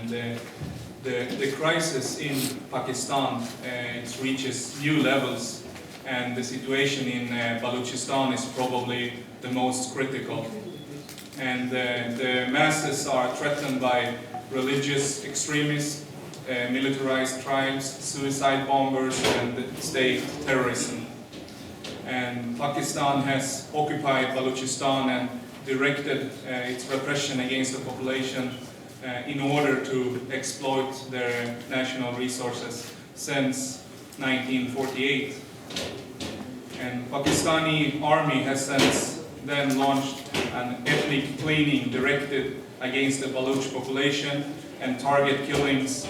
And the crisis in Pakistan it reaches new levels, and the situation in Balochistan is probably the most critical. And the masses are threatened by religious extremists, militarized tribes, suicide bombers, and state terrorism. And Pakistan has occupied Balochistan and directed its repression against the population in order to exploit their national resources since 1948. And Pakistani army has since then launched an ethnic cleaning directive against the Baloch population and target killings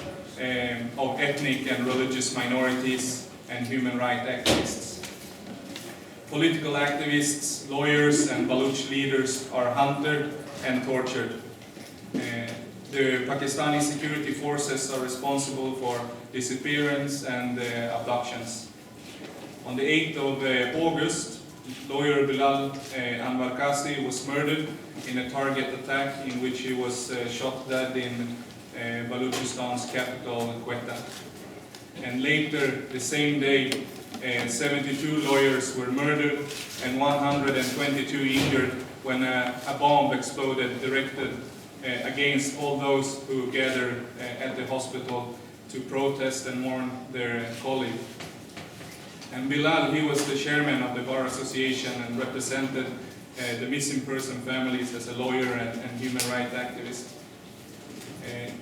of ethnic and religious minorities and human rights activists. Political activists, lawyers, and Baloch leaders are hunted and tortured. The Pakistani security forces are responsible for disappearance and abductions. On the 8th of August, lawyer Bilal Anwarkasi was murdered in a target attack in which he was shot dead in Balochistan's capital, Quetta. And later, the same day, 72 lawyers were murdered and 122 injured when a bomb exploded directed against all those who gathered at the hospital to protest and mourn their colleague. And Bilal, he was the chairman of the Bar Association and represented the missing person families as a lawyer and human rights activist.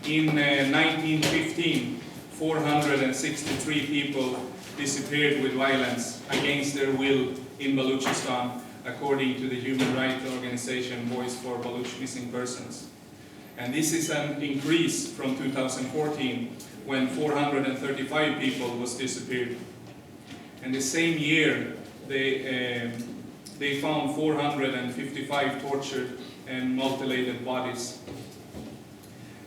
In 1915, 463 people disappeared with violence against their will in Balochistan, according to the human rights organization Voice for Baloch Missing Persons. And this is an increase from 2014, when 435 people was disappeared. And the same year, they found 455 tortured and mutilated bodies.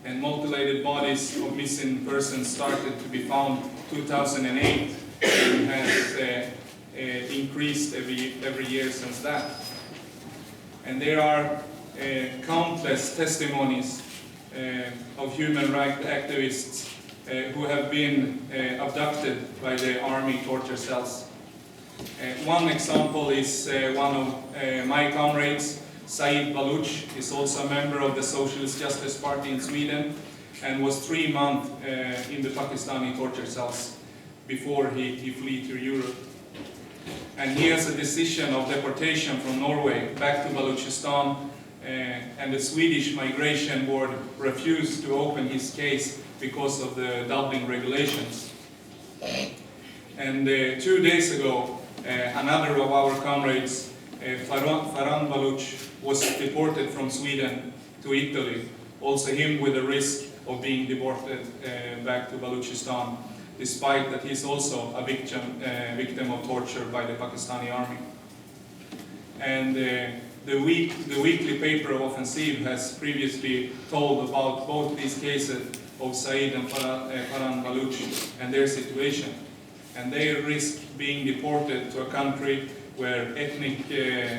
And mutilated bodies of missing persons started to be found 2008 and has increased every year since that. And there are countless testimonies of human rights activists who have been abducted by the army torture cells. One example is one of my comrades, Saeed Baloch, is also a member of the Socialist Justice Party in Sweden and was 3 months in the Pakistani torture cells before he fled to Europe. And he has a decision of deportation from Norway back to Balochistan, and the Swedish Migration Board refused to open his case because of the Dublin regulations. And 2 days ago, another of our comrades, Farhan Baloch, was deported from Sweden to Italy, also him with the risk of being deported back to Balochistan, despite that he's also a victim of torture by the Pakistani army. And the weekly paper of Offensive has previously told about both these cases of Saeed and Farhan Baloch and their situation. And they risk being deported to a country where ethnic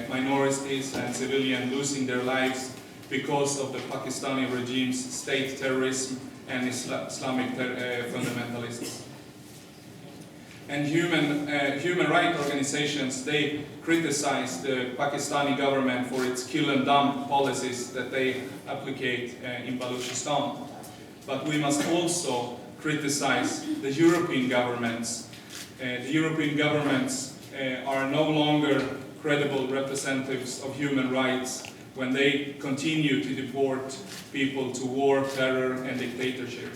minorities and civilians losing their lives because of the Pakistani regime's state terrorism and Islamic fundamentalists. And human rights organizations, they criticize the Pakistani government for its kill and dump policies that they applicate in Balochistan. But we must also criticize the European governments. The European governments are no longer credible representatives of human rights when they continue to deport people to war, terror, and dictatorship.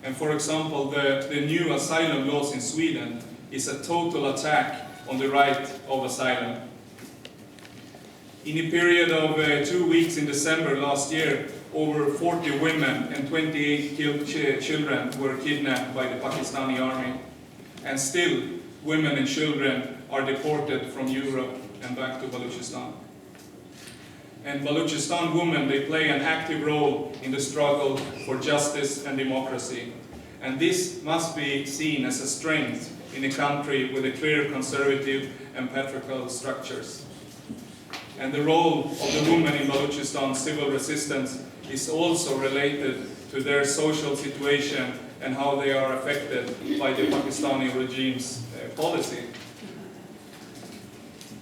And for example, the new asylum laws in Sweden is a total attack on the right of asylum. In a period of 2 weeks in December last year, over 40 women and 28 children were kidnapped by the Pakistani army. And still, women and children are deported from Europe and back to Balochistan. And Balochistan women, they play an active role in the struggle for justice and democracy. And this must be seen as a strength in a country with a clear conservative and patriarchal structures. And the role of the women in Balochistan civil resistance is also related to their social situation and how they are affected by the Pakistani regime's policy.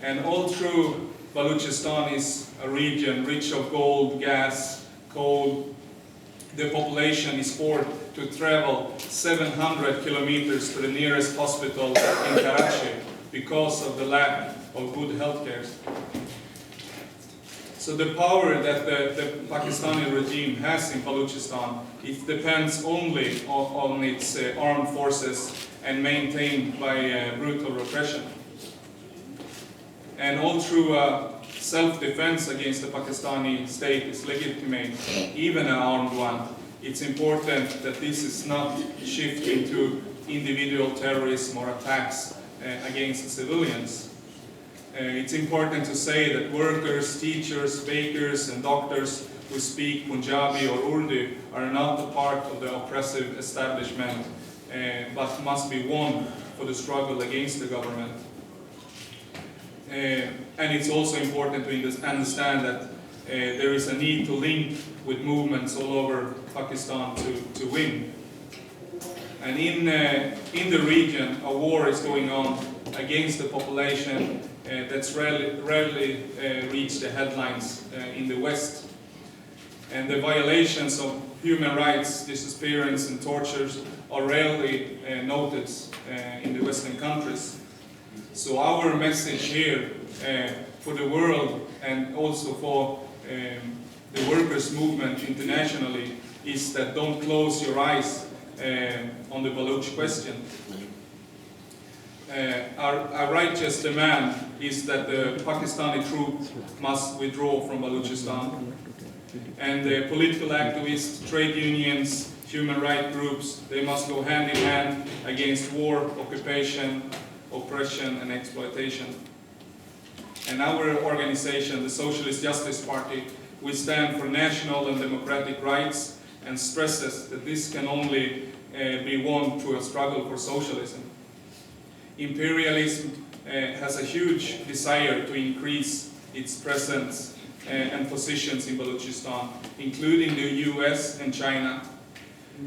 And all through Balochistan is a region rich of gold, gas, coal. The population is forced to travel 700 kilometers to the nearest hospital in Karachi because of the lack of good health care. So the power that the Pakistani regime has in Balochistan, it depends only on its armed forces and maintained by brutal repression. And all through self-defense against the Pakistani state is legitimate, even an armed one. It's important that this is not shifting to individual terrorism or attacks against civilians. It's important to say that workers, teachers, bakers and doctors who speak Punjabi or Urdu are not a part of the oppressive establishment, but must be won for the struggle against the government. And it's also important to understand that there is a need to link with movements all over Pakistan to win. And in the region, a war is going on against the population that's rarely reached the headlines in the West. And the violations of human rights, disappearance and tortures are rarely noted in the Western countries. So our message here for the world and also for the workers' movement internationally is that don't close your eyes on the Baloch question. Our righteous demand is that the Pakistani troops must withdraw from Balochistan. And the political activists, trade unions, human rights groups, they must go hand in hand against war, occupation, oppression and exploitation. And our organization, the Socialist Justice Party, we stand for national and democratic rights and stresses that this can only be won through a struggle for socialism. Imperialism has a huge desire to increase its presence and positions in Balochistan, including the US and China.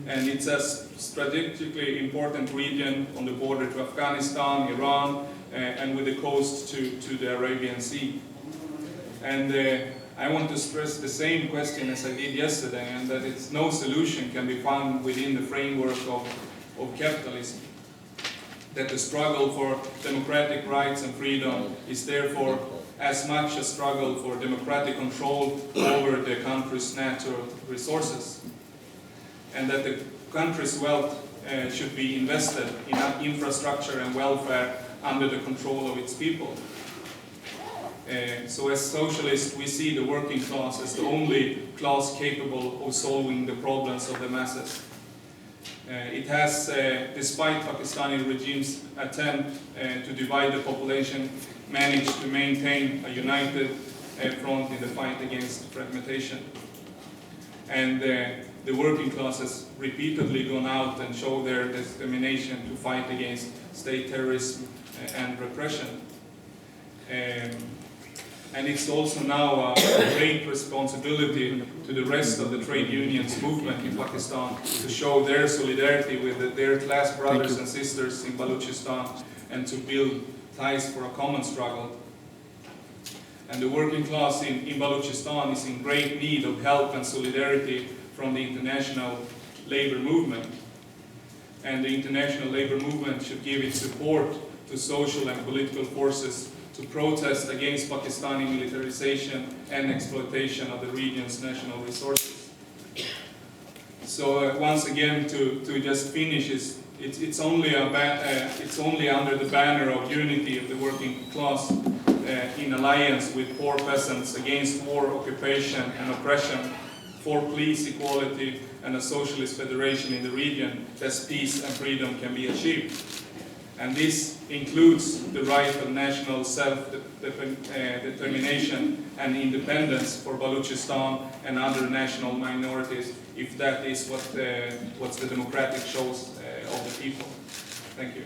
And it's a strategically important region on the border to Afghanistan, Iran, and with the coast to the Arabian Sea. And I want to stress the same question as I did yesterday, and that it's no solution can be found within the framework of capitalism. That the struggle for democratic rights and freedom is therefore as much a struggle for democratic control over the country's natural resources. And that the country's wealth should be invested in infrastructure and welfare under the control of its people. So as socialists, we see the working class as the only class capable of solving the problems of the masses. It has, despite Pakistani regime's attempt to divide the population, managed to maintain a united front in the fight against fragmentation. And the working class has repeatedly gone out and shown their determination to fight against state terrorism and repression. And it's also now a great responsibility to the rest of the trade unions movement in Pakistan to show their solidarity with their class brothers and sisters in Balochistan and to build ties for a common struggle. And the working class in Balochistan is in great need of help and solidarity from the international labor movement. And the international labor movement should give its support to social and political forces to protest against Pakistani militarization and exploitation of the region's national resources. So once again, to just finish, it's only under the banner of unity of the working class in alliance with poor peasants against war, occupation and oppression, for police equality and a socialist federation in the region that peace and freedom can be achieved. And this includes the right of national self-determination and independence for Balochistan and other national minorities, if that is what the democratic shows of the people. Thank you.